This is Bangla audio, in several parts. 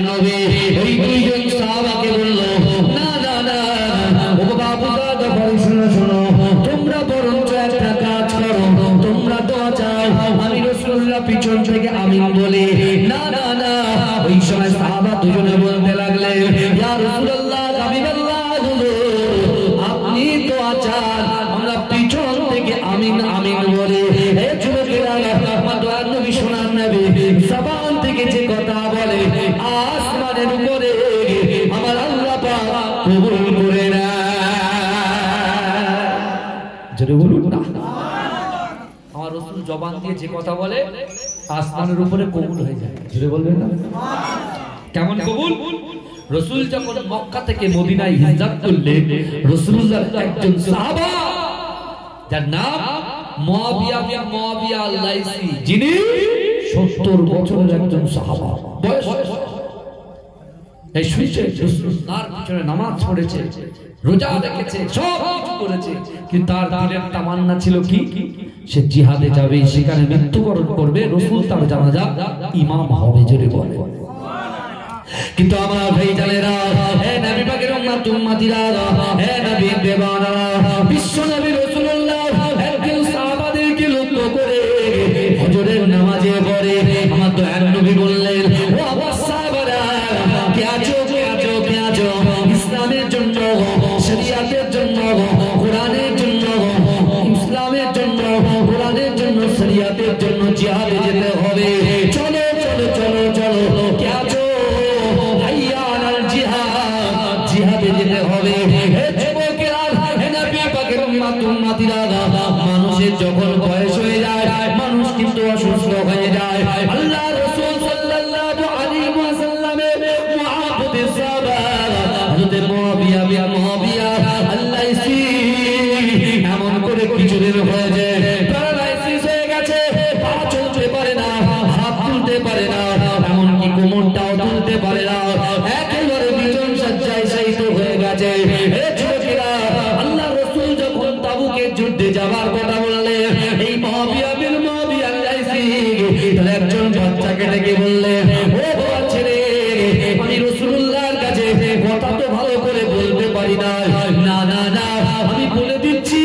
নবী ওই দুইজন সাহাবাকে বলল, না না না, ও বাবু দাদা বড় শোনো, তোমরা বরঞ্চ একটা কাজ করো, তোমরা দোয়া চাও, আমি রাসূলুল্লাহ পিছন থেকে আমিন বলি। না না না, ওই সময় সাহাবা দুজনে বলতে লাগলেন, ইয়া রাসূলুল্লাহ, হাবিবাল্লাহ, আপনি দোয়া চান, আমরা পিছন থেকে আমিন আমিন বলি। হে যুবকেরা, আমার দোয়ার নবী, সোনার নবী জবান থেকে যে কথা বলে আসমানের উপরে আমার আল্লাহ পাক কবুল করে না। জোরে বলুন না। আমার রাসূল জবান দিয়ে যে কথা বলে আসমানের উপরে কবুল হয়ে যায়। জোরে বলবেন না। কেমন কবুল? রাসূল যখন মক্কা থেকে মদিনায় হিজরত করলেন, রাসূলুল্লাহর একজন সাহাবা যার নাম মুআবিয়া বিন মুআবিয়া আল-লাইসি, যিনি 70 বছরের একজন সাহাবা, বয়স এই শুয়েছে, রাসূলুল্লাহর পিছনে নামাজ পড়েছে, রোজা রেখেছে, সব কিছু করেছে, কিন্তু তার দিলের তামান্না ছিল কি? সে জিহাদে যাবে, সেখানে মৃত্যুবরণ করবে, রাসূল তার জানাজা ইমাম হবে। জোরে বলে। কিন্তু আমার ভাইজানেরা, হে নবী পাকের উম্মতিরা, হে নবীর দেওয়ানারা, বিশ্ব নবী রাসূলুল্লাহ একজন সাহাবাদেরকে লক্ষ্য করে ফজরের নামাজে পড়ে আমার দয়ার নবী বললেন, ও আমার সাহাবারা, কে আছো কে আছো কে আছো, ইসলামের জন্য, শরীয়তের জন্য, কোরআনের জন্য, ইসলামের জন্য, কোরআনের জন্য, শরীয়তের জন্য জিহাদে যেতে হবে। চলো চলো চলো চলো, কে আছো? জিহাদে যেতে হবে। হে যুবকেরা, হে নবী পাকের উম্মতিরা, মানুষের যখন বয়স হয়ে যায়, মানুষ কিন্তু অসুস্থ হয়ে যায়। আল্লাহ রাসূল সাল্লাল্লাহু আলাইহি ওয়াসাল্লামের মুআব্বাদের সাহাবা হযরত মুআবিয়া বিন মুআবিয়া আল-লাইসি এমন করে কিছুদিন হয়ে যায়, প্যারালাইসিস হয়ে গেছে, পা চলতে পারে না, হাত তুলতে পারে না, এমনকি কোমরটাও তুলতে পারে না, একেবারে বিছানা সজ্জায় শায়িত হয়ে গেছে। হে যুবকেরা, আল্লাহ রাসূল যখন তাবুকের যুদ্ধে যাবার কথা বললেন, এই মুআবিয়া বিন মুআবিয়া আল-লাইসি তার একজন বাচ্চাকে ডেকে বললেন, ও বাবা ছেলে, আমি রাসূলুল্লাহর কাছে কথা তো ভালো করে বলতে পারি না, না না না, আমি বলে দিচ্ছি,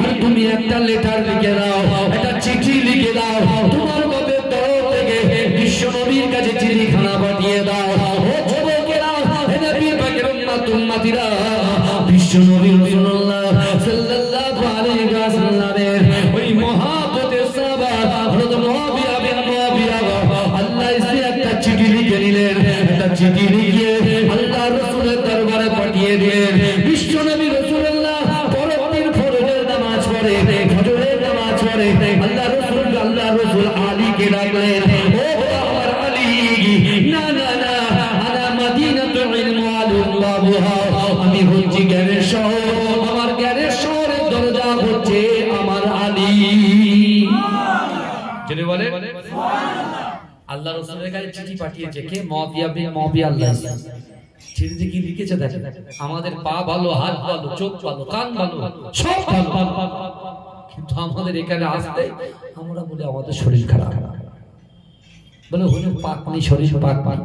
আর তুমি একটা লেটার লিখে দাও, একটা চিঠি লিখে দাও, তোমার বাপের তরফ থেকে বিশ্ব নবীর কাছে চিঠিখানা পাঠিয়ে দাও। ও যুবকেরা, হে নবী পাকের উম্মতিরা, বিশ্ব নবী রাসূলুল্লাহ সাল্লাল্লাহু আলাইহি ওয়াসাল্লামের ওই মুহাব্বতের সাহাবা হযরত মুআবিয়া বিন মুআবিয়া আল-লাইসি একটা চিঠি লিখে নিলেন, একটা চিঠি লিখে আল্লাহ রাসূলের দরবারে পাঠিয়ে দিলেন। বিশ্ব নবী রাসূলুল্লাহ পরের দিন ফজরের নামাজ পড়ে, ফজরের নামাজ পড়ে আল্লাহ রাসূল আলীকে ডাকলেন, ও আমার আলী, না না না, আনা মাদিনাতুল ইলম ওয়াল বাবুহা, আমি হচ্ছি জ্ঞানের শহর, আমার জ্ঞানের শহরের দরজা হচ্ছে আমার আলী। যিনি বলে আল্লাহ রাসূলের কাছে চিঠি পাঠিয়েছে কে? মুআবিয়া বিন মুআবিয়া আল-লাইসি। চিঠিতে কি লিখেছে দেখেন, আমাদের পা ভালো, হাত ভালো, চোখ ভালো, কান ভালো, সব ভালো, কিন্তু আমাদের এখানে আসতে আমরা বলি আমাদের শরীর খারাপ, বলে হুজুর পাক নেই, শরীর পাক পাক,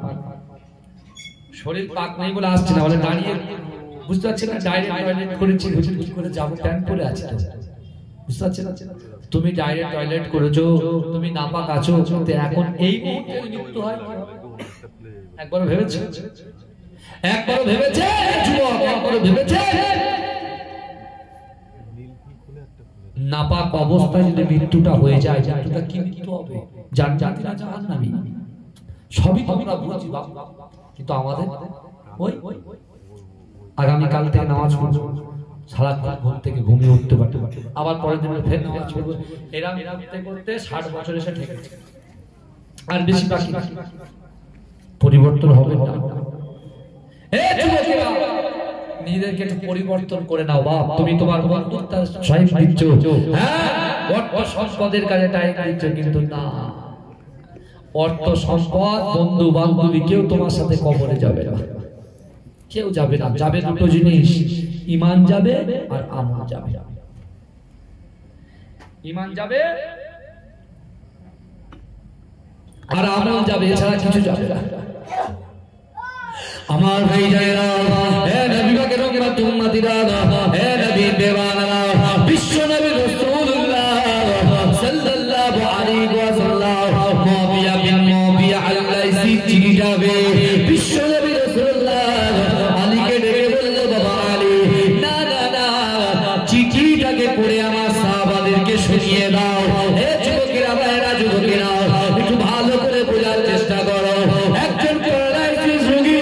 শরীর পাক নেই বলে আসছে না, বলে দাঁড়িয়ে, বুঝতে পারছেন না, ডাইরেক্ট টয়লেট করেছি, হুজুর কি করে যাবো, প্যান্ট পরে আছে তো, বুঝতে পারছেন না, তুমি ডাইরেক্ট টয়লেট করেছো, তুমি নাপাক আছো, কিন্তু এখন এই মুহূর্তে মৃত্যু হয়, একবার ভেবেছো? একবার ভেবেছে যুবক, একবার ভেবেছে নাপাক অবস্থায় যদি মৃত্যুটা হয়ে যায়, মৃত্যুটা কি মৃত্যু হবে? জান্নাতি না জাহান্নামী, সবই তোমরা বুঝি বাবা, কিন্তু আমাদের ওই আগামী কাল থেকে নামাজ পড়ব, সারাক্ষণ ঘুম থেকে ঘুমিয়ে উঠতে পারতে, আবার পরের দিন ফের নামাজ পড়ব, এরকম করতে করতে 60 বছর এসে ঠেকেছে, আর বেশি বাকি পরিবর্তন হবে না। নিজেদেরকে একটু পরিবর্তন করে নাও বাপ, তুমি তোমার বন্ধুত্বের টাইম দিচ্ছ, হ্যাঁ অর্থ সম্পদের কাজে টাইম দিচ্ছ, কিন্তু না, অর্থ সম্পদ, বন্ধু বান্ধবী কেউ তোমার সাথে কবরে যাবে না, কেউ যাবে না, যাবে দুটো জিনিস, ঈমান যাবে আর আমল যাবে। ঈমান যাবে আর আমল যাবে, এছাড়া কিছু যাবে না। আমার ভাই যায়রা হে নবী পাকের উম্মত উম্মতিরা হে নবী দেওয়ানা বিশ্ব নবী রাসূলুল্লাহ সাল্লাল্লাহু আলাইহি ওয়াসাল্লাম মুআবিয়া বিন মুআবিয়া আল-লাইসি চিঠি যাবে বিশ্ব নবী রাসূলুল্লাহ আলীকে ডেকে বলল বাবা আলী না না না চিঠিটাকে পড়ে আমার সাহাবাদেরকে শুনিয়ে দাও হে যুবকেরা ভাইরা যুবকেরা একটু ভালো করে বোঝার চেষ্টা করো একজন প্যারালাইসিস রোগী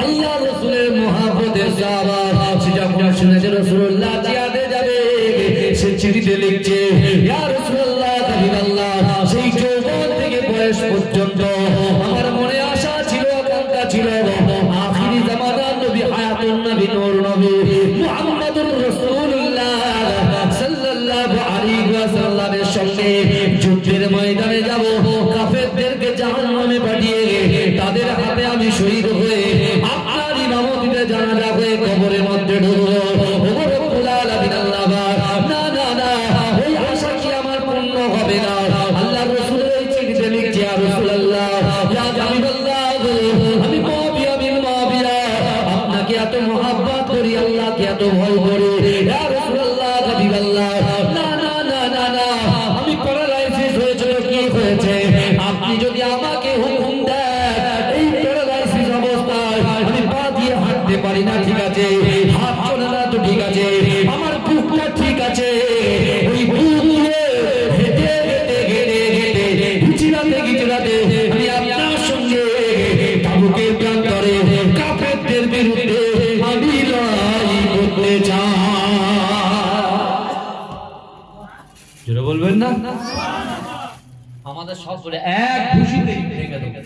আল্লাহ রাসূলের মুহাব্বতের সাহাবা সে যখন শুনেছে রাসূলুল্লাহ জিয়াদে যাবে সে চিঠিতে লিখছে ইয়া রাসূলুল্লাহ হাবিবাল্লাহ সেই যৌবন থেকে বয়স পর্যন্ত আমার মনে আশা ছিল আকাঙ্ক্ষা ছিল আখিরি জামানার নবী হায়াতুন নবী নূর নবী মুহাম্মদুর রাসূলুল্লাহ সাল্লাল্লাহু আলাইহি ওয়াসাল্লামের সঙ্গে যুদ্ধের ময়দানে যাব কাফেরদেরকে জাহান্নামে পাঠিয়ে তাদের হাতে আমি শহীদ হয়ে আপনার ইমামতিতে জানাজা হয়ে কবরের মধ্যে ঢুকবো ওগো রব্বুল আলামিন আল্লাহ না না না এই আশা কি আমার পূর্ণ হবে না আল্লাহর রাসূল এই চিঠিতে লিখছে ইয়া রাসূলুল্লাহ ইয়া হাবিবাল্লাহ আমি মুআবিয়া বিন মুআবিয়া আপনাকে এত মহব্বত করি আল্লাহকে এত ভয় করি ইয়া রাসূলুল্লাহ হাবিবাল্লাহ না না না না না আমি প্যারালাইসিস হয়েছে কি হয়েছে আপনি যদি আমাকে হুকুম দেন এই প্যারালাইসিস অবস্থায় আমি পা দিয়ে হাঁটতে পারি না ঠিক আছে হাত চলে না তো ঠিক আছে আমার বুকটা ঠিক আছে ওই বুক দিয়ে হেঁটে হেঁটে হেঁটে হেঁটে হিচড়াতে হিচড়াতে আমি আপনার সঙ্গে তাবুকের প্রান্তরে কাফেরদের বিরুদ্ধে আমি লড়াই করতে চাই জোরে বলবেন না আমাদের সব বলে এক খুশিতেই ভেঙে দেবে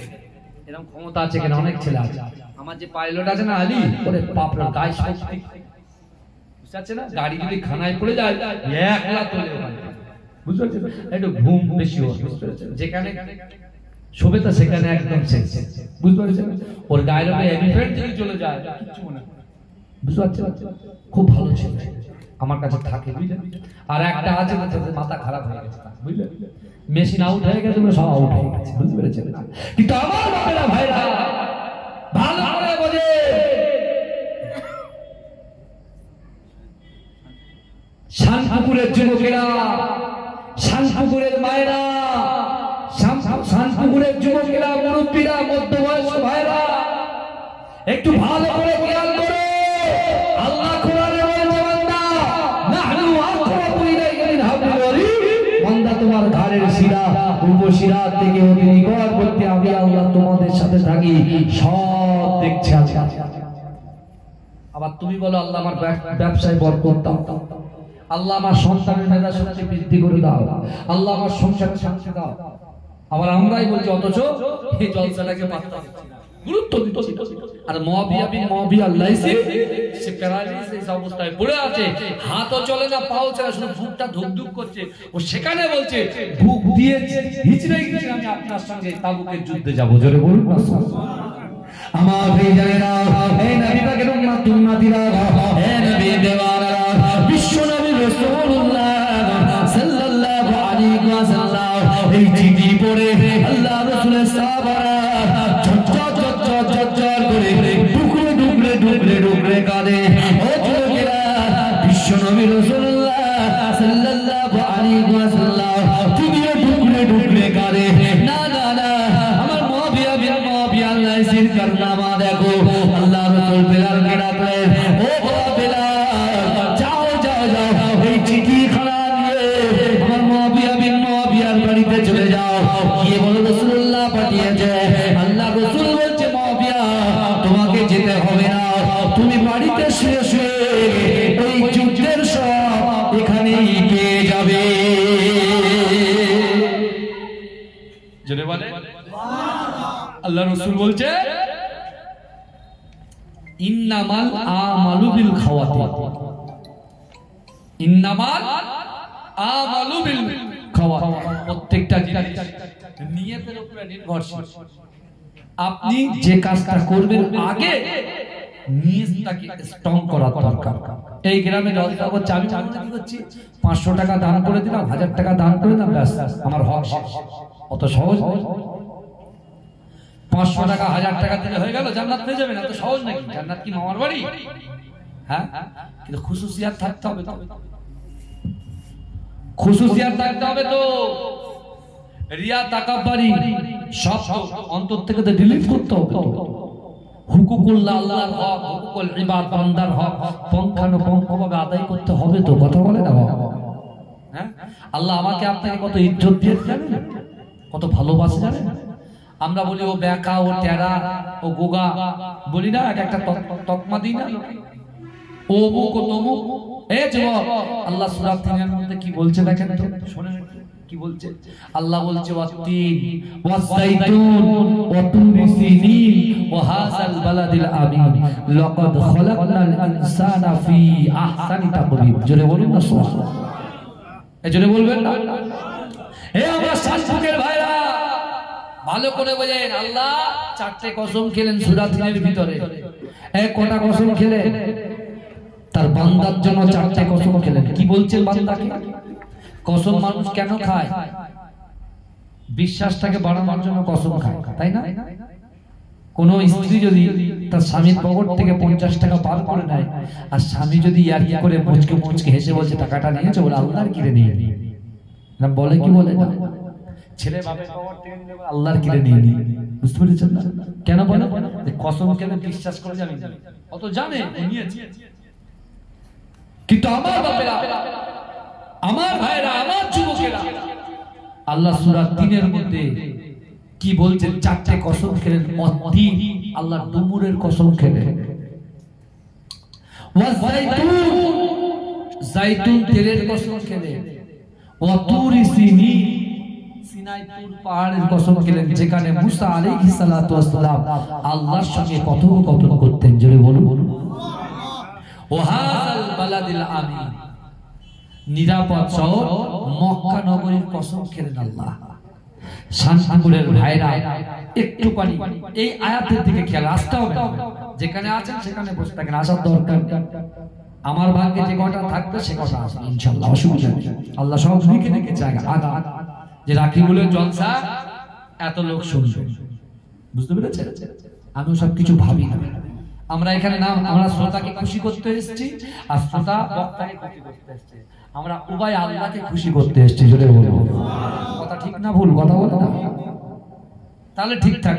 এরকম ক্ষমতা আছে কেন অনেক ছেলে আছে আমার যে পাইলট আছে না আলী ওরে বাপরে গায়ে শক্তি বুঝতে পারছে না গাড়ি যদি খানায় পড়ে যায় একলা তোলে বুঝতে পারছেন একটু ঘুম বেশি হয় বুঝতে পারছেন যেখানে শোবে তো সেখানে একদম শেষ বুঝতে পারছেন ওর গায়ের উপরে এলিফ্যান্ট যদি চলে যায় কিছু মনে বুঝতে পারছেন খুব ভালো ছেলে আমার কাছে থাকে বুঝলেন আর একটা আছে মাথা খারাপ হয়ে গেছে বুঝলেন মেশিন আউট হয়ে গেছে সব আউট হয়ে গেছে বুঝতে পেরেছেন কিন্তু আমার বাপেরা ভাইরা ভালো করে বোঝে শানপুকুরের যুবকেরা শানপুকুরের মায়েরা শানপুকুরের যুবকেরা মুরব্বীরা মধ্যবয়স্ক ভাইরা একটু ভালো করে খেয়াল করো আল্লাহ কোরআনে বলছে বান্দা নাহনু আকরাবু ইলাইকা মিন হাবলিল ওয়ারিদ বান্দা তোমার ঘাড়ের শিরা উপশিরা থেকে অতি নিকটবর্তী আমি আল্লাহ তোমাদের সাথে থাকি সব দেখছি আবার তুমি বলো আল্লাহ আমার ব্যবসায় বরকত দাও আল্লাহ আমার সন্তানের মেধা শক্তি বৃদ্ধি করে দাও আল্লাহ আমার সংসারে শান্তি দাও আবার আমরাই বলছি অথচ এই জলসাটাকে পাত্তা দিচ্ছি না গুরুত্ব দিচ্ছি আর মুআবিয়া বিন মুআবিয়া আল-লাইসি সে প্যারালাইসিস অবস্থায় পড়ে আছে হাতও চলে না পাও চলে না শুধু বুকটা ধুকধুক করছে ও সেখানে বলছে বুক দিয়ে হিচড়ে হিচড়ে আমি আপনার সঙ্গে তাবুকের যুদ্ধে যাব জোরে বলুন না সুবহানাল্লাহ আমার ভাইজানেরা হে নবী পাকের উম্মত উম্মতিরা হে নবী দেওয়ারা বিশ্ব নবী রাসূলুল্লাহ সাল্লাল্লাহু আলাইহি ওয়াসাল্লাম এই চিঠি পড়ে আল্লাহ রাসূলের সাহাবারা ঝরঝর করে টুকরে টুকরে টুকরে টুকরে কাঁদে ও যুবকেরা বিশ্ব নবী রাসূলুল্লাহ সাল্লাল্লাহু আলাইহি ওয়াসাল্লাম তুমিও টুকরে টুকরে কাঁদে না না না আমার মুআবিয়া বিন মুআবিয়া আল-লাইসির কারনামা দেখো আল্লাহ রাসূল বেলালকে ডাকলেন ও বেলাল যাও যাও যাও এই চিঠি খানা নিয়ে আমার মুআবিয়া বিন মুআবিয়ার বাড়িতে চলে যাও গিয়ে বলো রাসূলুল্লাহ পাঠিয়েছে আল্লাহ রাসূল বলছে মুআবিয়া তোমাকে যেতে হবে না তুমি বাড়িতে শুয়ে শুয়ে এই যুদ্ধের সব এখানেই পেয়ে যাবে জোরে বলে আল্লাহ রাসূল বলছে ইন্নামাল আমালু বিল খাওয়াতির ইন্নামাল আমালু বিল খাওয়াতির প্রত্যেকটা জিনিস নিয়তের উপরে নির্ভরশীল আপনি যে কাজটা করবেন আগে নিয়তটাকে স্ট্রং করা দরকার এই গ্রামে জলসা করছে আমি কি করছি 500 টাকা দান করে দিলাম 1000 টাকা দান করে দিলাম ব্যাস আমার হক শেষ অত সহজ 500 টাকা 1000 টাকা দিলে হয়ে গেল জান্নাত পেয়ে যাবে না? তো সহজ নাকি? জান্নাত কি মামার বাড়ি? হ্যাঁ, কিন্তু খুশুসিয়াত থাকতে হবে তো, খুশুসিয়াত থাকতে হবে তো। রিয়া তাকাব্বারি সব অন্তর থেকে তো ডিলিট করতে হবে। হুকুকুল্লাহ আল্লাহর হক, হুকুকুল ইবাদ বান্দার হক পঙ্খানুপঙ্খভাবে আদায় করতে হবে তো। কথা বলে না বাবা? হ্যাঁ, আল্লাহ আমাকে আপনাকে কত ইজ্জত দিয়েছে জানেন, কত ভালোবাসে জানেন। আমরা বলি ও বেকা, ও টেরা, ও গোগা, বলি না, একটা তকমা দিই না, ও মুক ও তমুক। এই যুবক, আল্লাহ সূরা তিনের মধ্যে কি বলছে দেখেন তো, শুনেন কি বলছে। আল্লাহ বলছে ওয়াত্তিন ওয়াযাইতুন ওয়া তুরি সিনিন ওয়া হাযাল বালাদিল আমিন লাকাদ খালাকনাল ইনসানা ফি আহসানি তাকওয়িম। জোরে বলুন না সুবহানাল্লাহ। এই জোরে বলবেন না? হে আমার শাসকের ভাইরা, ভালো করে বোঝেন। আল্লাহ 4টে কসম খেলেন সূরা তিনের ভিতরে। এক কটা কসম খেলেন? তার বান্দার জন্য 4টে কসম খেলেন। কি বলছেন বান্দাকে? কসম মানুষ কেন খায়? বিশ্বাসটাকে বাড়ানোর জন্য কসম খায়, তাই না? কোন স্ত্রী যদি তার স্বামীর পকেট থেকে 50 টাকা পার করে নেয়, আর স্বামী যদি ইয়ার্কি করে মুচকে মুচকে হেসে বলছে টাকাটা নিয়েছে, বলে আল্লাহর কিরে নিয়ে নি, না বলে কি বলে না? ছেলে বাপের পকেট থেকে নিয়ে আল্লাহর কিরে নিয়ে নি, বুঝতে পেরেছেন না? কেন বলে? কসম কেন বিশ্বাস করে জানি অত জানে নিয়েছে। কিন্তু আমার বাপেরা, আমার ভাইরা, আমার যুবকেরা, আল্লাহ সূরা 3 মধ্যে কি বলছেন? 4টে কসম খেলেন। অতীন, আল্লাহ ডুমুরের কসম খেলেন। ওয়াযাইতুন, যাইতুন তেলের কসম খেলেন। ওয়া তুরি সিনিন, সিনাই তুর পাহাড়ের কসম খেলেন, যেখানে মুসা আলাইহিস সালাতু ওয়াস সালাম আল্লাহর সঙ্গে কথোপকথন করতেন। জোরে বলুন। ওয়া হাযাল বালাদিল আমিন, নিরাপদ শহর মক্কা নগরীর কসম খেলেন আল্লাহ। শান্তিপুরের ভাইরা একটু পানি এই আয়াতের দিকে খেয়াল আসতে হবে। যেখানে আছেন সেখানে বসে থাকেন, আসার দরকার। আমার ভাগ্যে যে কটা থাকবে সে কটা আসবে ইনশাআল্লাহ, অসুবিধা নেই। আল্লাহ সব লিখে রেখে জায়গা আগা যে রাকিবুলের জলসা এত লোক শুনবে, বুঝতে পেরেছেন? আমি সব কিছু ভাবি না। আমরা এখানে নাম, আমরা শ্রোতাকে খুশি করতে এসেছি আর শ্রোতা বক্তাকে খুশি করতে এসেছি। আমরা উভয় আল্লাহকে খুশি করতে এসেছি। জোরে বলবো, কথা ঠিক না ভুল? কথা বলে না, তাহলে ঠিক থাক।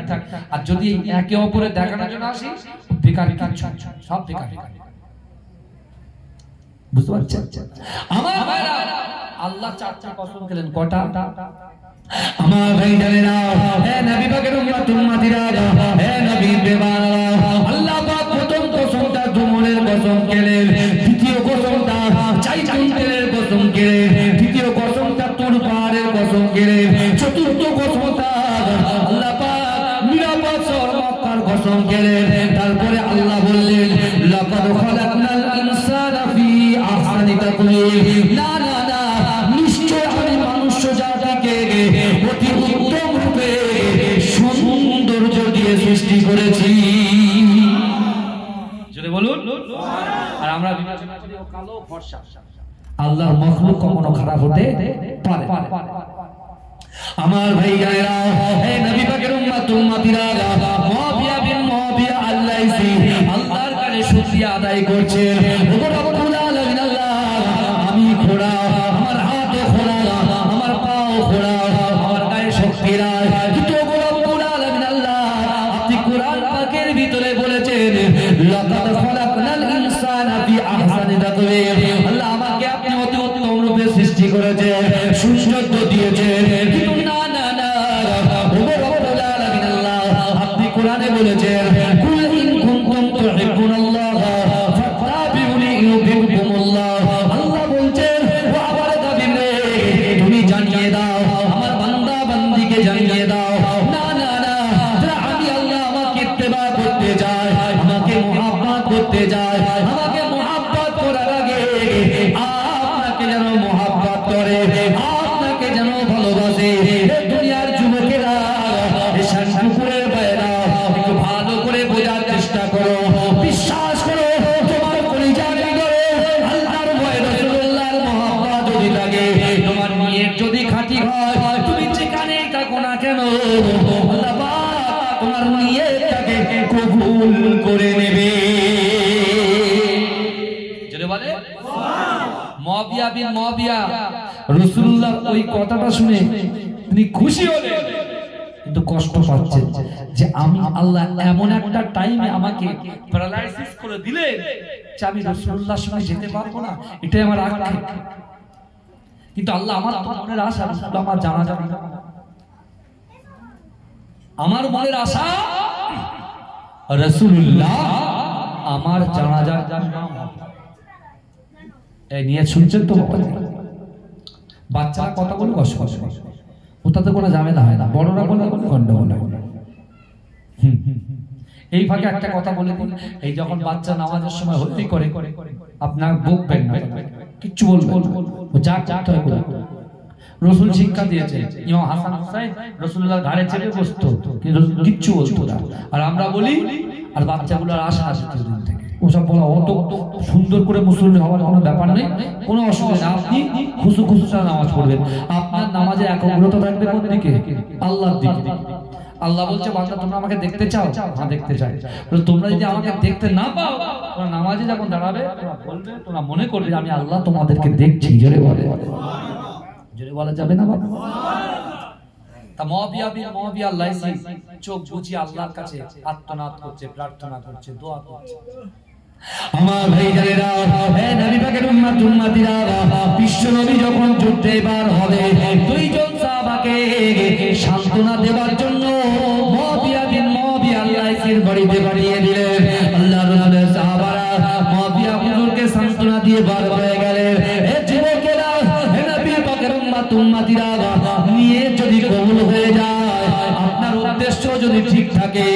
আর যদি একে অপরে দেখানোর জন্য আসি, বেকার কাজ, সব বেকার। বুঝতে পারছেন? আমার ভাইরা, আল্লাহ 4টা কসম খেলেন। কটা? আমার ভাই জানেনা, হে নবী পাকের উম্মতিরা, হে নবী বেবারা, আল্লাহ পাক প্রথম কসমটা ডুমুরের কসম খেলেন, দ্বিতীয় কসমটা যাইতুন তেলের কসম খেলেন, তৃতীয় কসমটা তুর পাহাড়ের কসম খেলেন, চতুর্থ কসমটা আল্লাহ পাক নিরাপদ শহর মক্কার কসম খেলেন। তারপরে আল্লাহ বললেন লাকাদ খালাকনাল ইনসানা ফি আহসানি তাকওয়িম। না না না, নিশ্চয় আমি মনুষ্য জাতিকে অতি উত্তম রূপে সৌন্দর্য দিয়ে সৃষ্টি করেছি। জোরে বলুন। আর আমরা বিবেচনা করি ও কালো ফর্সা। আল্লাহর মাখলুক কখনো খারাপ হতে পারে? আমার ভাইয়েরা, হে নবী পাকের উম্মতিরা, মুআবিয়া বিন মুআবিয়া আল-লাইসি আল্লাহর কাছে শুকরিয়া আদায় করছেন। ও রব্বুল আলামিন, আল্লাহ আমি খোড়া, আমার হাত খোড়া, আমার পাও খোড়া, আমার গায়ে শক্তি নাই, কিন্তু ও রব্বুল আলামিন আল্লাহ আপনি কোরআন পাকের ভিতরে বলেছেন লাকাদ খালাকনাল ইনসানা ফি আহসানি তাকওয়িম। আল্লাহ আমাকে আপনি অতি উত্তম রূপে সৃষ্টি করেছেন, সৌন্দর্য দিয়েছেন। কিন্তু না না না, ও রব্বুল আলামিন আল্লাহ আপনি কোরআনে বলেছেন কুল ইন কুনতুম তুহিব্বুনাল্লাহ ফাত্তাবিউনি ইউহিব্বুকুমুল্লাহ। আল্লাহ বলছেন ও আমার নবী, তুমি জানিয়ে দাও, আমার বান্দা বান্দীকে জানিয়ে দাও, না না না, আমি আল্লাহ আমাকে ইত্তেবা করতে চাই, আমাকে মুহাব্বত করতে চাই, আমাকে মুহাব্বত করার আগে আপনাকে যেন মুহাব্বত করে, আপনাকে যেন ভালোবাসে। দুনিয়ার যুবকেরা, শান্তিপুরের ভাইরা, একটু ভালো করে বোঝার চেষ্টা করো, বিশ্বাস করো, তোমার কলিজার ভিতরে আল্লাহর ভয়, রাসূলুল্লাহর মুহাব্বত যদি লাগে, তোমার নিয়ত যদি খাঁটি হয়, তুমি যেখানেই থাকো না কেন আল্লাহ পাক তোমার করে নেবে। যদি বলে মুআবিয়া বিন মুআবিয়া, রাসূলুল্লাহ ওই কথাটা শুনে তিনি খুশি হলেন, কিন্তু কষ্ট পাচ্ছেন যে আমি আল্লাহ এমন একটা টাইমে আমাকে প্যারালাইসিস করে দিলেন যে আমি রাসূলুল্লাহর সঙ্গে যেতে পারবো না, এটাই আমার আক্ষেপ। কিন্তু আল্লাহ আমার মনের আশা, আমার জানা যাবে না, আমার মনের আশা রাসূলুল্লাহ আমার জানাজা এই নিয়ে শুনছেন তো? বাচ্চারা কথা বলে কষ্ট করে, ওটাতে কোনো ঝামেলা হয় না, বড়রা বলে গন্ডগোল হয়। এই ফাঁকে একটা কথা বলে দিন, এই যখন বাচ্চা নামাজের সময় হইতেই করে আপনার বকবেন না, কিচ্ছু বলবেন, ও যা করতে হয় করে। রাসূল শিক্ষা দিয়েছে, ইমাম হাসান হুসাইন রাসূলুল্লাহর ঘাড়ে চেপে বসতো, কিন্তু কিচ্ছু বলতো না। আর আমরা বলি, আর বাচ্চাগুলোর আশা আছে দিন থেকে ওসব বলা, অত সুন্দর করে মুসল্লি হওয়ার কোনো ব্যাপার নেই, কোনো অসুবিধা না। আপনি খুশু খুশুটা নামাজ পড়বেন, আপনার নামাজে একাগ্রতা থাকবে কোন দিকে? আল্লাহর দিকে। আল্লাহ বলছে, বান্দা তোমরা আমাকে দেখতে চাও? হ্যাঁ দেখতে চাই। তোমরা যদি আমাকে দেখতে না পাও, তোমরা নামাজে যখন দাঁড়াবে তোমরা বলবে, তোমরা মনে করবে আমি আল্লাহ তোমাদেরকে দেখছি। জোরে বলে, জোরে বলা যাবে না বাবা? তা মুআবিয়া বিন মুআবিয়া লাইসি চোখ বুজিয়ে আল্লাহর কাছে আত্মনাদ করছে, প্রার্থনা করছে, দোয়া করছে। আমার ভাইজানেরা, হে নবী পাকের উম্মত উম্মতিরা, বিশ্ব নবী যখন যুদ্ধে বার হবে, দুইজন সাহাবাকে সান্ত্বনা দেওয়ার জন্য মুআবিয়া বিন মুআবিয়া লাইসির বাড়িতে পাঠিয়ে দিলেন। আল্লাহর রাসূলের সাহাবারা মুআবিয়া হুজুরকে সান্ত্বনা দিয়ে বার হয়ে গেলেন। হে যুবকেরা, হে নবী পাকের উম্মত উম্মতিরা, নিয়ে যদি কবুল হয়ে যায়, আপনার উদ্দেশ্য যদি ঠিক থাকে,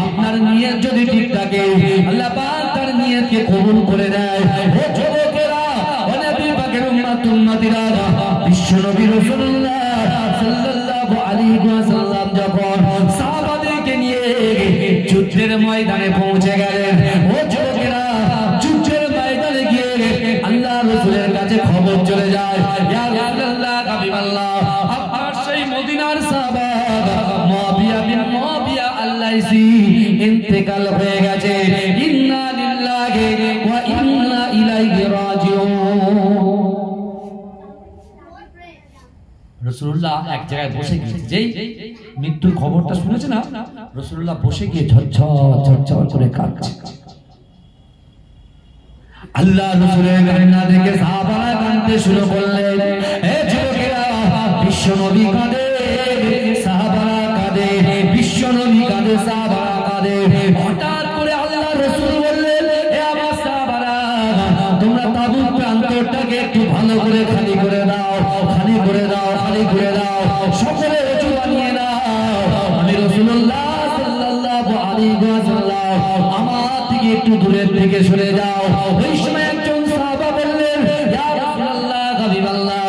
আপনার নিয়ত যদি ঠিক থাকে, আল্লাহ পাক তার নিয়তকে কবুল করে দেয়। হে যুবকেরা, হে নবী পাকের উম্মত উম্মতিরা, বিশ্বনবী রাসূলুল্লাহ সাল্লাল্লাহু আলাইহি ওয়াসাল্লাম যখন সাহাবাদেরকে নিয়ে যুদ্ধের ময়দানে পৌঁছে গেলেন, ও যুবকেরা, যুদ্ধের ময়দানে গিয়ে আল্লাহ রাসূলের কাছে খবর চলে যায়, ইয়া রাসূলুল্লাহ, হাবিবাল্লাহ, আপনার সেই মদিনার সাহাবা মুআবিয়া বিন মুআবিয়া আল-লাইসি ইন্তেকাল হয়ে গেছে। ইন্না লিল্লাহি ওয়া ইন্না ইলাইহি রাজিউন। রাসূলুল্লাহ এক জায়গায় বসে গিয়ে যেই মৃত্যুর খবরটা শুনেছে না, রাসূলুল্লাহ বসে গিয়ে ঝরঝর করে কাঁদছে। আল্লাহ রাসূলের কান্না দেখে সাহাবারা কাঁদতে শুরু করলেন। হে যুবকেরা, বিশ্বনবী কাঁদে, সাহাবারা কাঁদে, বিশ্বনবী কাঁদে, সাহাবারা কাঁদে। হঠাৎ করে আল্লাহ রাসূল বললেন, হে আমার সাহাবারা, তোমরা তাবুক প্রান্তরটাকে একটু ভালো করে খালি করে দাও, খালি করে দাও, খালি করে দাও, সকলে উঁচু বানিয়ে দাও। আমি রাসূলুল্লাহ সাল্লাল্লাহু আলাইহি ওয়াসাল্লাম আমার থেকে একটু দূরের দিকে সরে যাও। ওই সময় একজন সাহাবা বললেন, ইয়া রাসূলুল্লাহ, হাবিবাল্লাহ,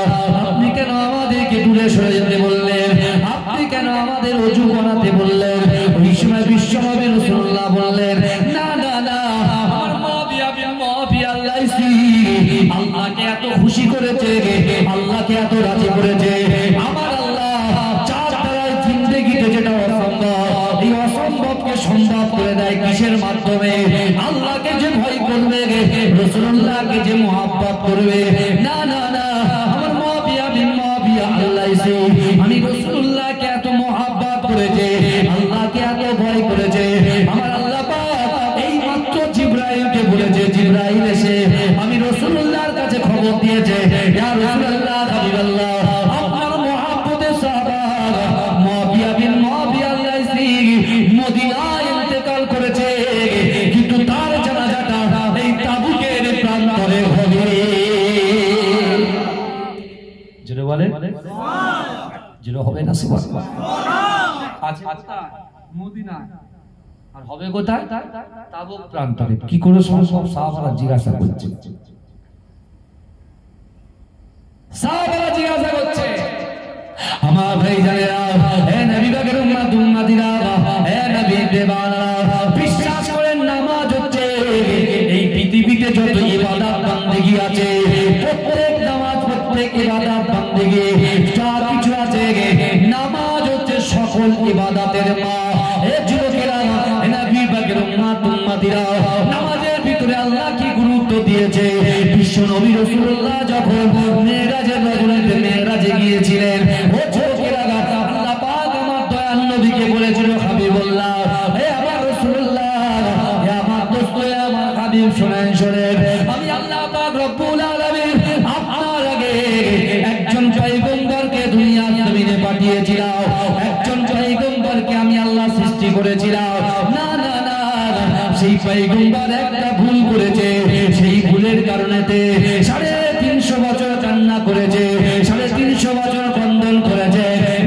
আপনি কেন আমাদেরকে দূরে সরে যেতে বললেন? আপনি কেন আমাদের ওযু করাতে বললেন? ওই সময় বিশ্বনবী রাসূলুল্লাহ বললেন, না না না, আমার মুআবিয়া বিন মুআবিয়া আল-লাইসি আল্লাহকে এত খুশি করেছে, আল্লাহকে এত রাজি করেছে, আমার আল্লাহ চার দ্বারাই জিন্দেগিতে যেটা অসম্ভব, এই অসম্ভবকে সম্ভব করে দেয়। কিসের মাধ্যমে? আল্লাহকে যে ভয় করবে, রাসূলুল্লাহকে যে মুহাব্বত করবে। না না না, আমার মুআবিয়া বিন মুআবিয়া আল-লাইসি আমি রাসূলুল্লাহকে এত মুহাব্বত করেছে, আল্লাহকে এত ভয় করেছে, আমার আল্লাহ পাক এই মাত্র জিবরাইলকে বলেছে, জিবরাইল এসে আমি রাসূলুল্লাহর কাছে খবর দিয়েছে, ইয়া রাসূলুল্লাহ, হাবিবাল্লাহ, আপনার মুহাব্বতের সাহাবা মুআবিয়া বিন মুআবিয়া আল-লাইসি মদিনায় ইন্তেকাল করেছে, কিন্তু তার জানাজাটা এই তাবুকের প্রান্তরে হবে। জোরে বলেন, জোরে হবে না? সুবহানাল্লাহ। আজ মদিনা আর হবে কোথায়? তাবুক প্রান্তরে। কি করে সব সাহাবারা জিজ্ঞাসা করছে, সাহাবারা জিজ্ঞাসা করছে, আমার ভাইজানেরা, হে নবী পাকের উম্মত উম্মতিরা, হে নবী দেওয়ানা, বিশ্বাস করেন নামাজ হচ্ছে এই পৃথিবীতে যত ইবাদত বান্দেগি আছে, প্রত্যেক নামাজ, প্রত্যেক ইবাদত বান্দেগি যা কিছু আছে, নামাজ হচ্ছে সকল ইবাদতের মা। হে যুবকেরা, হে নবী পাকের উম্মত উম্মতিরা, উম্মতিরা নামাজের ভিতরে আল্লাহ কি গুরুত্ব দিয়েছে। বিশ্ব নবী রাসূলুল্লাহ যখন মেরাজের রজনীতে মেরাজে গিয়েছিলেন, ও যুবকেরা আল্লাহ পাক আমার দয়াল নবীকে বলেছিল, হাবিবুল্লাহ, হে আমার রাসূলুল্লাহ, হে আমার দোস্ত, হে আমার হাবিব, শুনেন শুনেন, আমি আল্লাহ পাক রব্বুল আলামিন আপনার আগে একজন পয়গম্বরকে দুনিয়ার জমিনে পাঠিয়েছিলাম, একজন পয়গম্বরকে আমি আল্লাহ সৃষ্টি করেছিলাম। না না না, সেই পয়গম্বর একটা ভুল করেছে, সেই ভুলের কারণেতে 350 বছর কান্না করেছে, 350 বছর বন্ধন করেছে।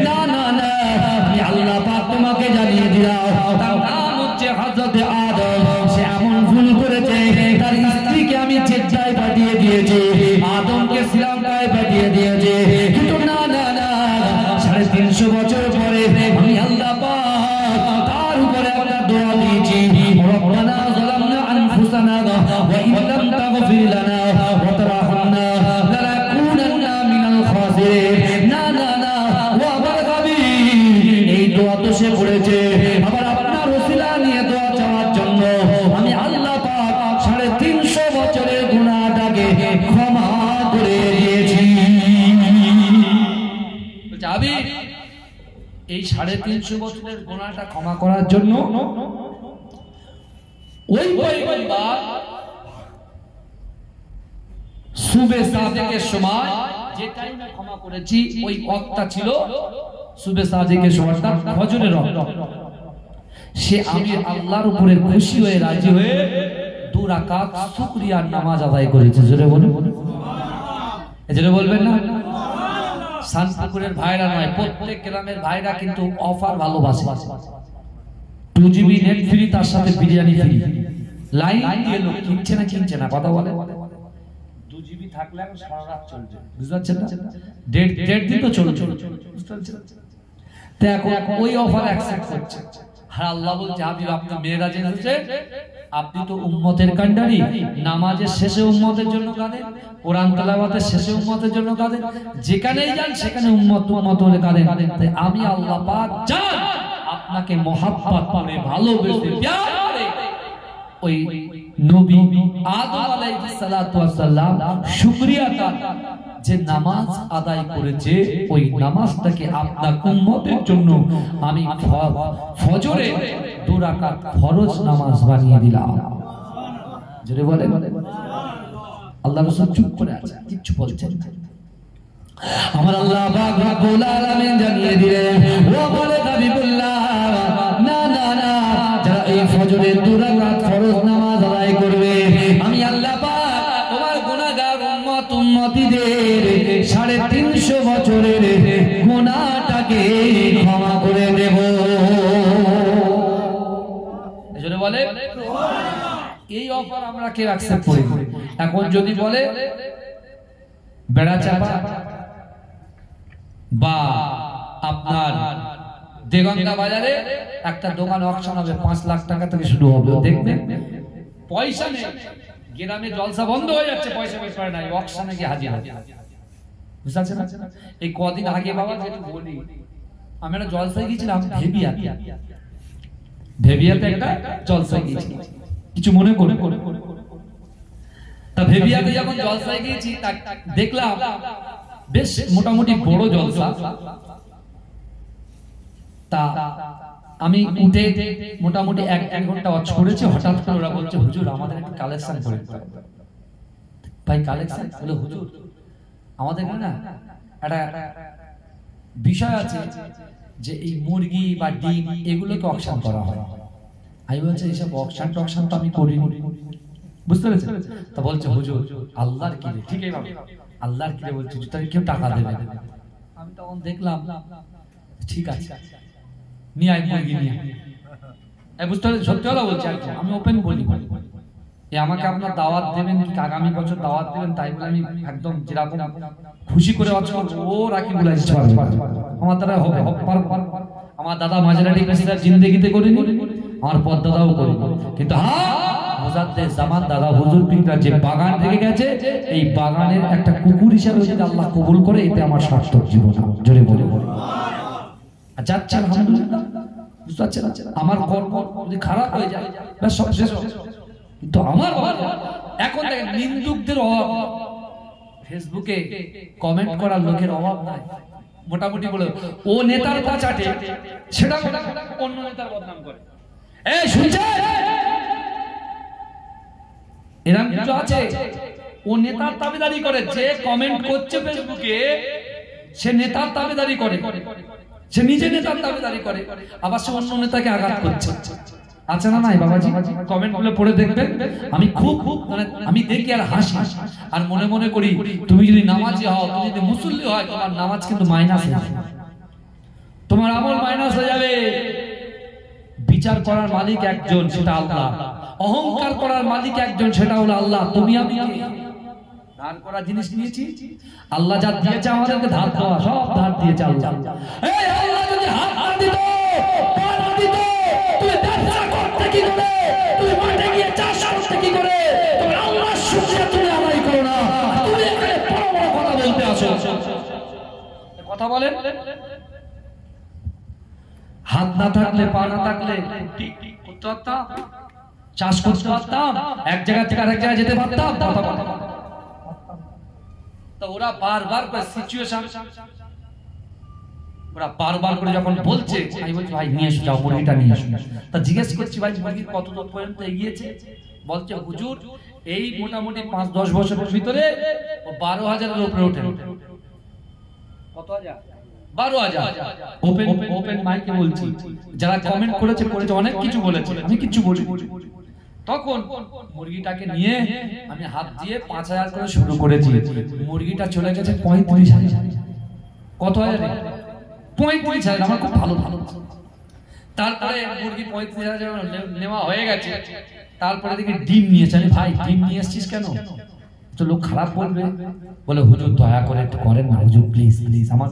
না না না, আমি আল্লাহ পাক তোমাকে জানিয়ে দিলাম, তার নাম হচ্ছে হযরত আদম। সে এমন ভুল করেছে, তার স্ত্রীকে আমি চেষ্টায় পাঠিয়ে দিয়েছি, আদমকে শ্রীলঙ্কায় পাঠিয়ে দিয়েছে। কিন্তু না না না, 350 বছর পরে আমি আল্লাহ পাক তার উপরে একটা দোয়া দিয়েছি, রব্বানা যালামনা আনফুসানা ওয়া ইন লাম তাগফির লানা ওয়া তারহামনা লানাকুনান্না মিনাল খাসিরিন। না না না, ও আমার হাবিব, এই দোয়া তো সে পড়েছে, আবার আপনার ওসিলা নিয়ে দোয়া চাওয়ার জন্য আমি আল্লাহ পাক 350 বছরের গুনাহটাকে ক্ষমা করে দিয়েছি। যাবি এই 350 বছরের গুনাহটা ক্ষমা করার জন্য ওই পয়গম্বর সুবে সাদেকের সময় যে টাইমে ক্ষমা করেছি, ওই ওয়াক্তটা ছিল সুবে সাদেকের সময়টা ফজরের ওয়াক্ত। সে আমি আল্লাহর উপরে খুশি হয়ে রাজি হয়ে 2 রাকাত শুকরিয়ার নামাজ আদায় করেছে। জোরে বলুন সুবহানাল্লাহ। জোরে বলবেন না? শান্তিপুরের ভাইরা নয়, প্রত্যেক গ্রামের ভাইরা কিন্তু অফার ভালোবাসে। 2GB নেট ফ্রি, তার সাথে বিরিয়ানি ফ্রি। লাইন দিয়ে লোক কিনছে না কথা বলে। 2GB থাকলে আর সারা রাত চলবে, বুঝতে পারছেন না? দেড় দিন তো চলছে, বুঝতে পারছেন? তো এখন ওই অফার অ্যাকসেপ্ট করছে। আর আল্লাহ বলছে, হাবিব আপনি মেরাজে এসেছে, আপনি তো উম্মতের কান্ডারি, নামাজের শেষে উম্মতের জন্য কাঁদেন, কোরআন তেলাওয়াতের শেষে উম্মতের জন্য কাঁদেন, যেখানেই যান সেখানে উম্মত বলে কাঁদেন। তাই আমি আল্লাহ পাক জান আপনাকে মহাব্বত করে ভালোবেসে প্যার করে ওই নবী আদম আলাইহিস সালাতু ওয়াস সালাম শুকরিয়া তার যে নামাজ আদায় করেছে, ওই নামাজটাকে আপনার উম্মতের জন্য আমি ফজরে 2 রাকাত ফরজ নামাজ বানিয়ে দিলাম। জোরে বলে আল্লাহ রাসূল চুপ করে আছে, কিচ্ছু বলছেন না। আমার আল্লাহ পাক রব্বুল আলামিন জানিয়ে দিলেন, ও বলে হাবিবুল্লাহ, না না না, যারা এই ফজরের 2 রাকাত ফরজ নামাজ আদায় করবে, আমি আল্লাহ পাক তোমার গুনাহগার উম্মতিদের 350 বছরের গুনাহটাকে ক্ষমা করে দেব। এজন্য বলে এই অফার আমরা কেউ অ্যাকসেপ্ট করি। এখন যদি বলে বেড়া চাপা বা আপনার দেগঙ্গা বাজারে একটা দোকান অকশন হবে, 5 লাখ টাকা থেকে শুরু হবে, দেখবেন পয়সা নেই, গ্রামে জলসা বন্ধ হয়ে যাচ্ছে, পয়সা বের করে নাই, অকশনে গিয়ে হাজির হবে। বুঝতে পারছেন? এই কদিন আগে বাবা যেটা বলি, আমি একটা জলসায় গিয়েছিলাম ভেবিয়াতে একটা জলসায় গিয়েছিলাম, কিছু মনে করে তা ভেবিয়াতে যখন জলসায় গিয়েছি দেখলাম বেশ মোটামুটি বড় জলসা। তা আমি উঠে মোটামুটি 1 ঘন্টা ওয়াচ করেছি, হঠাৎ করে ওরা বলছে, হুজুর আমাদের একটা কালেকশন করে দিতে হবে। ভাই কালেকশন বলে, হুজুর আমাদের না একটা বিষয় আছে যে এই মুরগি বা ডিম এগুলোকে অকশন করা হয়। আমি বলছি এইসব অকশন তো আমি করিনি, বুঝতে পেরেছেন? তা বলছে, হুজুর আল্লাহর কিরে, ঠিক আছে আল্লাহর কিরে বলছে, তাহলে কেউ টাকা দেবে। আমি তখন দেখলাম ঠিক আছে, নিয়ে আয় মুরগি নিয়ে আয়। বুঝতে পারছেন? সত্যি কথা বলছি, আমি ওপেন বলি, আমাকে আপনার দাওয়াত দেবেন কি আগামী বছর দাওয়াত দেবেন, তাই বলে আমি একদম যেরকম খুশি করে ও রাখি বলে আমার দ্বারা হবে। আমার দাদা মাঝারি পেশাদার জিন্দেগিতে করিনি, আমার পর দাদাও করিনি, কিন্তু মুজাদ্দেদ জামান দাদা হুজুর পীররা যে বাগান থেকে গেছে, এই বাগানের একটা কুকুর হিসাবে যদি আল্লাহ কবুল করে, এতে আমার সার্থক জীবন। জোরে বলে যাচ্ছে আলহামদুলিল্লাহ। বুঝতে পারছেন? আমার কর্ম যদি খারাপ হয়ে যায় ব্যাস সব শেষ। কিন্তু আমার এখন দেখেন নিন্দুকদের অভাব, ফেসবুকে কমেন্ট করার লোকের অভাব নাই। মোটামুটি বলে ও নেতার পা চাটে, সেটা অন্য নেতার বদনাম করে। এই শুনছে এরকম কিছু আছে? ও নেতার দাবিদারি করে, যে কমেন্ট করছে ফেসবুকে সে নেতার দাবিদারি করে, সে নিজে নেতার দাবিদারি করে, আবার সে অন্য নেতাকে আঘাত করছে। আছে না নাই বাবাজি? কমেন্ট গুলো পড়ে দেখবেন, আমি খুব মানে আমি দেখি আর হাসি, আর মনে মনে করি তুমি যদি নামাজি হও, তুমি যদি মুসল্লি হয়, তোমার নামাজ কিন্তু মাইনাস হয়ে যাবে, তোমার আমল মাইনাস হয়ে যাবে। বিচার করার মালিক একজন, সেটা আল্লাহ। অহংকার করার মালিক একজন, সেটা হলো আল্লাহ। তুমি আমি ধার করা জিনিস নিয়েছি, আল্লাহ যা দিয়েছে আমাদেরকে ধার দেওয়া, সব ধার দিয়েছে আল্লাহ। এই আল্লাহ যদি হাত না দিত, পা না দিত, তুমি ব্যবসা করতে কি করে? তুমি মাঠে গিয়ে চাষ করতে কি করে? তুমি আল্লাহর শুকরিয়া তুমি আদায় করো না, তুমি এখানে বড় বড় কথা বলতে আসো। কথা বলেন, হাত না থাকলে, পা না থাকলে করতে পারতাম, চাষ করতে পারতাম, এক জায়গা থেকে আরেক জায়গায় যেতে পারতাম। তো ওরা বারবার করে সিচুয়েশন, ওরা বারবার করে যখন বলছে, আমি বলছি ভাই নিয়ে এসো, যাও মুরগিটা নিয়ে এসো। তা জিজ্ঞেস করছি ভাই মুরগি কত দূর পর্যন্ত এগিয়েছে? বলছে হুজুর এই মোটামুটি 5-10 বছরের ভিতরে ও 12,000-এর উপরে ওঠে। কত হাজার? 12,000। ওপেন মাইকে বলছি, যারা কমেন্ট করেছে অনেক কিছু বলেছে, আমি কিছু বলি। তখন মুরগিটাকে নিয়ে আমি হাত দিয়ে 5,000 করে শুরু করেছি, মুরগিটা চলে গেছে 35,000। কত হাজার? 35,000। আমার খুব ভালো। তারপরে মুরগি 35,000 নেওয়া হয়ে গেছে, তারপরে দেখি ডিম নিয়েছে। আমি ভাই ডিম নিয়ে এসেছিস কেন? তো লোক খারাপ বলবে, বলে হুজুর দয়া করে একটু করেন না হুজুর, প্লিজ প্লিজ। আমার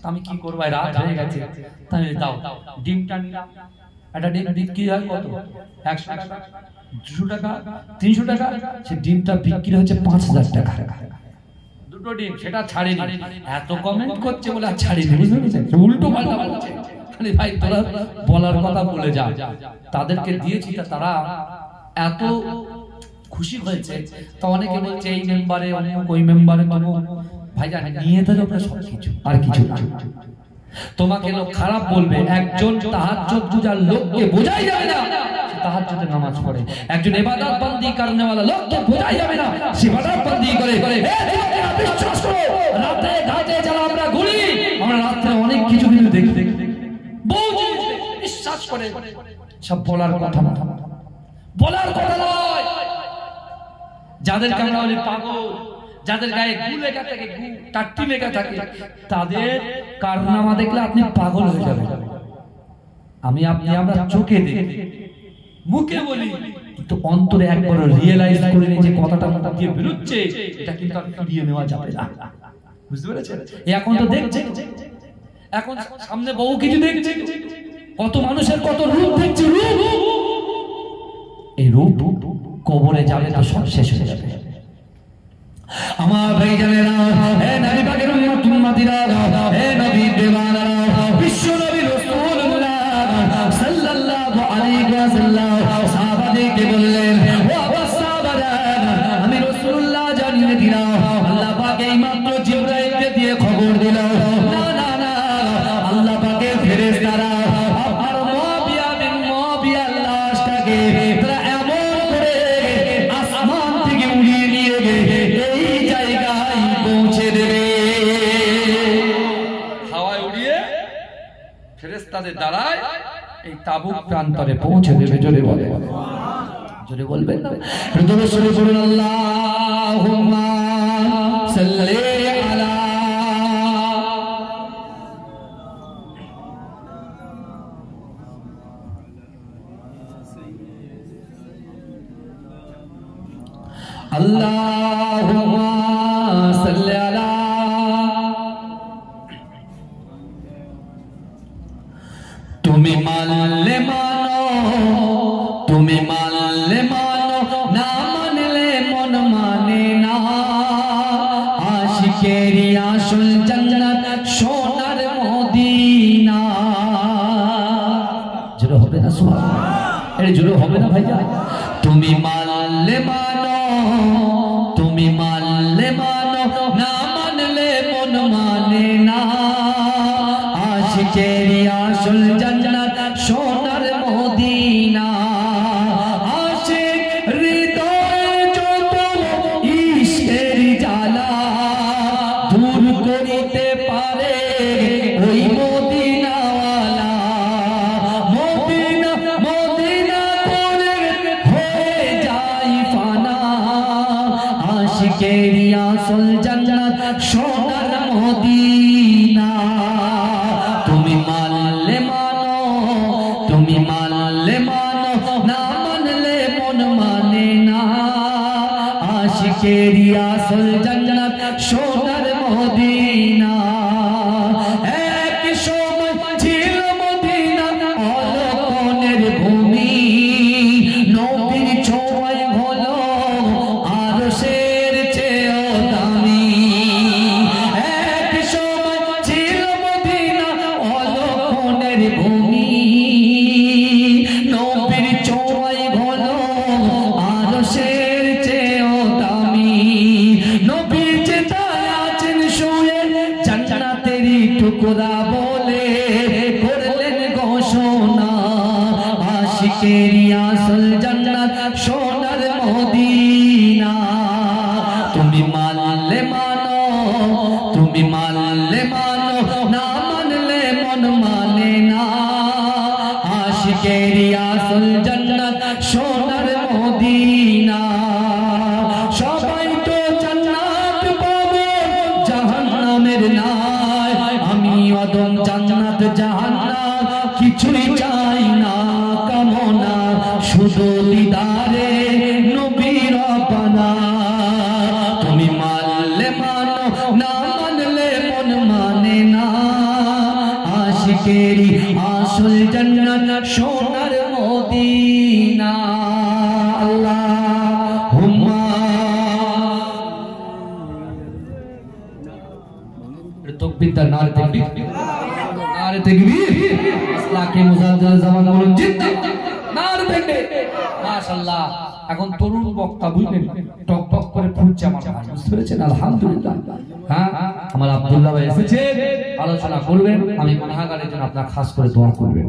আমি কি করবো, রাত হয়ে গেছে, তাই দাও ডিমটা নিলাম। একটা ডিম বিক্রি হয় কত? 100 টাকা, 200 টাকা, 300 টাকা। সে ডিমটা বিক্রি হচ্ছে 5,000 টাকা। দুটো ডিম, সেটা ছাড়িনি। এত কমেন্ট করছে বলে আর ছাড়িনি, বুঝতে পেরেছেন? উল্টো পাল্টা বলছে। ভাই তোরা বলার কথা বলে যা, তাদেরকে দিয়েছি, তারা এত খুশি হয়েছে। তো অনেকে বলছে এই মেম্বারে অনেক, ওই মেম্বারে অনেক। ভাই জানে নিয়ে তো লোকটা সবকিছু, আর কিছু না। তোমাকে লোক খারাপ বলবে, একজন তাহাজ্জুদ পূজার লোককে বোঝাই যাবে না সে তাহাজ্জুদে নামাজ পড়ে। একজন ইবাদত বন্দি করনে वाला লোককে বোঝাই যাবে না সে ইবাদত বন্দি করে। বিশ্বাস করো, রাতে ঘাটে যারা আমরা ঘুরি, আমরা রাতে অনেক কিছু কিন্তু দেখি, বহু জিনিস বিশ্বাস করে। সব বলার কথা না, বলার কথা নয়। যাদেরকে আমরা বলি পাগল, যাদের গায়ে গু লেখা থাকে, গু টাট্টি লেখা থাকে, তাদের কারনামা দেখলে আপনি পাগল হয়ে যাবেন। আমরা চোখে দেখি, মুখে বলি, কিন্তু অন্তরে একবার রিয়েলাইজ করে নিয়ে যে কথাটা মুখ দিয়ে বেরোচ্ছে, এটা কিন্তু আর ফিরিয়ে নেওয়া যাবে না। বুঝতে পেরেছেন? এখন তো দেখছে, এখন সামনে বহু কিছু দেখছে, কত মানুষের কত রূপ দেখছে, রূপ। এই রূপ কবরে যাবে তো সব শেষ হয়ে যাবে। আমার ভাইজানেরা, হে নবী পাকের উম্মতিরা, হে নবীর দেওয়ানারা, বিশ্ব নবী রাসূলুল্লাহ সাল্লাল্লাহু আলাইহি ওয়াসাল্লাম সাহাবাদেরকে বললেন, ও সাহাবারা, আমি রাসূলুল্লাহ জানিয়ে দিলাম, আল্লাহ পাক এই মাত্র জিবরাইলকে দিয়ে খবর দিল, না না না, আল্লাহ পাকের ফেরেশতারা আপনার মুআবিয়া বিন মুআবিয়া লাশটাকে তারা এমন করে আসমান থেকে উড়িয়ে নিয়ে গিয়ে এই জায়গায় পৌঁছে দেবে। হাওয়ায় উড়িয়ে ফেরেশতাদের দ্বারায় এই তাবুক প্রান্তরে পৌঁছে দেবে। জোরে বলে, জোরে বলবেন না? রুদুর শুরু করুন, আল্লাহুম্মা সাল্লি আলা। আল্লাহুম্মা সাল্লি আলা। তুমি মানলে মানো, তুমি মানলে মানো, না মানলে মন মানে না। আশিকেরি আসল জান্নাত সোনার মদিনা। ভাইয়া তুমি মানলে মানো তুমি মানলে মানো না মানলে মন মানে না আশিকেরি আসল জান্নাত সোনার মদিনা আশিক হৃদয়ে যত ইশকের জ্বালা দূর করিতে পারে ওই মদিনাওয়ালা মদিনা মদিনা করে হয়ে যায় ফানা আশিকেরি আসল জান্নাত সোনার মদিনা তুমি মানলে মানো তুমি মানলে মানো না মানলে মন মানে না আশিকেরি আসল জান্নাত সোনার মদিনা এক সময় ছিল মদিনা অলকনের ভূমি নবীর ছোঁয়ায় হলো আরশের চেয়েও দামি এক সময় ছিল মদিনা অলকনের ভূমি নবীর ছোঁয়ায় হলো আরশের চেয়েও দামি নবী যে আছেন শুয়ে জান্নাতেরই টুকরা বলে করলেন ঘোষণা আশিকেরি আসল জান্নাত সোনার মদিনা তুমি মানলে মানো তুমি মানলে মানো না মানলে মন মানে না আশিকেরি আসল জান্নাত সোনার মদিনা সবাই তো জান্নাত পাবে জাহান্নামের নাই আমি অদম জান্নাত জাহান্নাম কিছুই চাই না কামনা শুধু দিদারে নবীর পানা তুমি মানলে মানো না মানলে মন মানে না আশিকেরি আসল জান্নাত সোনার মদিনা আল্লাহুম্মা তকবীর দা নারে তাকবীর ইসলাম কে মুজাদ্দিদ জামান বলুন জিন্দাবাদ নারে তাকবীর মাশাআল্লাহ এখন তরুণ বক্তা বুঝলেন টক টক করে ফুটছে আমার ভাই বুঝতে পেরেছেন আলহামদুলিল্লাহ হ্যাঁ আমার আব্দুল্লাহ ভাই এসেছে আলোচনা করবেন আমি গুনাহগারের জন্য আপনারা খাস করে দোয়া করবেন